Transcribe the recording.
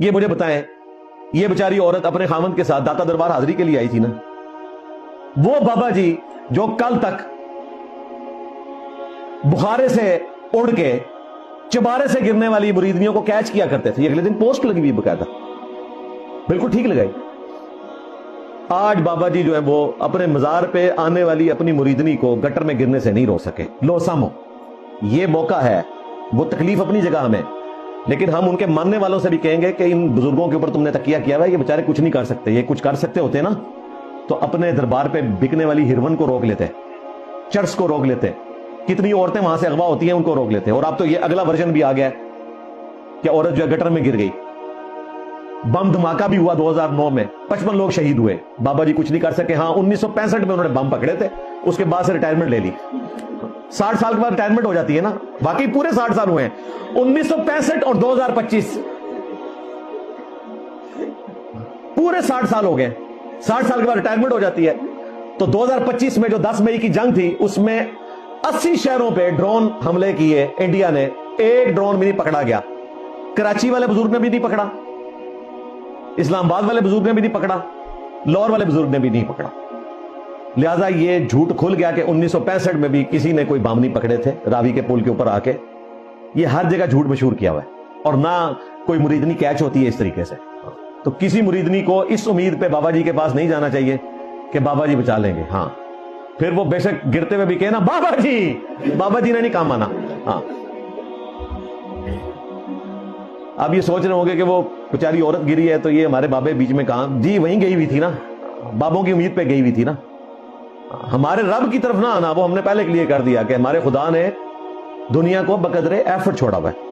یہ مجھے بتائیں، یہ بیچاری عورت اپنے خاوند کے ساتھ داتا دربار حاضری کے لیے آئی تھی نا، وہ بابا جی جو کل تک بخارے سے اڑ کے چبارے سے گرنے والی مریدنیوں کو کیچ کیا کرتے تھے، اگلے دن پوسٹ لگی ہوئی باقاعدہ، بالکل ٹھیک لگائی. آج بابا جی جو ہے وہ اپنے مزار پہ آنے والی اپنی مریدنی کو گٹر میں گرنے سے نہیں رو سکے. لو سامو، یہ موقع ہے، وہ تکلیف اپنی جگہ ہمیں، لیکن ہم ان کے ماننے والوں سے بھی کہیں گے کہ ان بزرگوں کے اوپر تم نے تکیہ کیا ہوا ہے، یہ بیچارے کچھ نہیں کر سکتے. یہ کچھ کر سکتے ہوتے نا تو اپنے دربار پہ بکنے والی ہیروئن کو روک لیتے، چرس کو روک لیتے، کتنی عورتیں وہاں سے اغوا ہوتی ہیں ان کو روک لیتے. اور اب تو یہ اگلا ورژن بھی آ گیا ہے کہ عورت جو ہے گٹر میں گر گئی. بم دھماکہ بھی ہوا 2009 میں، 55 لوگ شہید ہوئے، بابا جی کچھ نہیں کر سکے. ہاں 1965 میں انہوں نے بم پکڑے تھے، اس کے بعد سے ریٹائرمنٹ لے لی. 60 سال کے بعد ریٹائرمنٹ ہو جاتی ہے نا، باقی پورے 60 سال ہوئے ہیں. 1965 اور 2025 پورے 60 سال ہو گئے. 60 سال کے بعد ریٹائرمنٹ ہو جاتی ہے. تو 2025 میں جو 10 مئی کی جنگ تھی اس میں 80 شہروں پہ ڈرون حملے کیے انڈیا نے، ایک ڈرون بھی نہیں پکڑا گیا. کراچی والے بزرگ نے بھی نہیں پکڑا، اسلام آباد والے بزرگ نے بھی نہیں پکڑا، لاہور والے بزرگ نے بھی نہیں پکڑا. لہٰذا یہ جھوٹ کھل گیا کہ 1965 میں بھی کسی نے کوئی بم نہیں پکڑے تھے راوی کے پل کے اوپر آ کے. یہ ہر جگہ جھوٹ مشہور کیا ہوا ہے، اور نہ کوئی مریدنی کیچ ہوتی ہے اس طریقے سے. تو کسی مریدنی کو اس امید پہ بابا جی کے پاس نہیں جانا چاہیے کہ بابا جی بچا لیں گے. ہاں پھر وہ بے شک گرتے ہوئے بھی کہنا بابا جی نے نہیں کام آنا. ہاں اب یہ سوچ رہے ہوں گے کہ وہ بیچاری عورت گری ہے تو یہ ہمارے بابے بیچ میں کہاں، جی وہیں گئی ہوئی تھی نا، بابوں کی امید پہ گئی ہوئی تھی نا. ہمارے رب کی طرف نہ آنا وہ ہم نے پہلے کلیئر کر دیا کہ ہمارے خدا نے دنیا کو بقدر ایفرٹ چھوڑا ہوا ہے.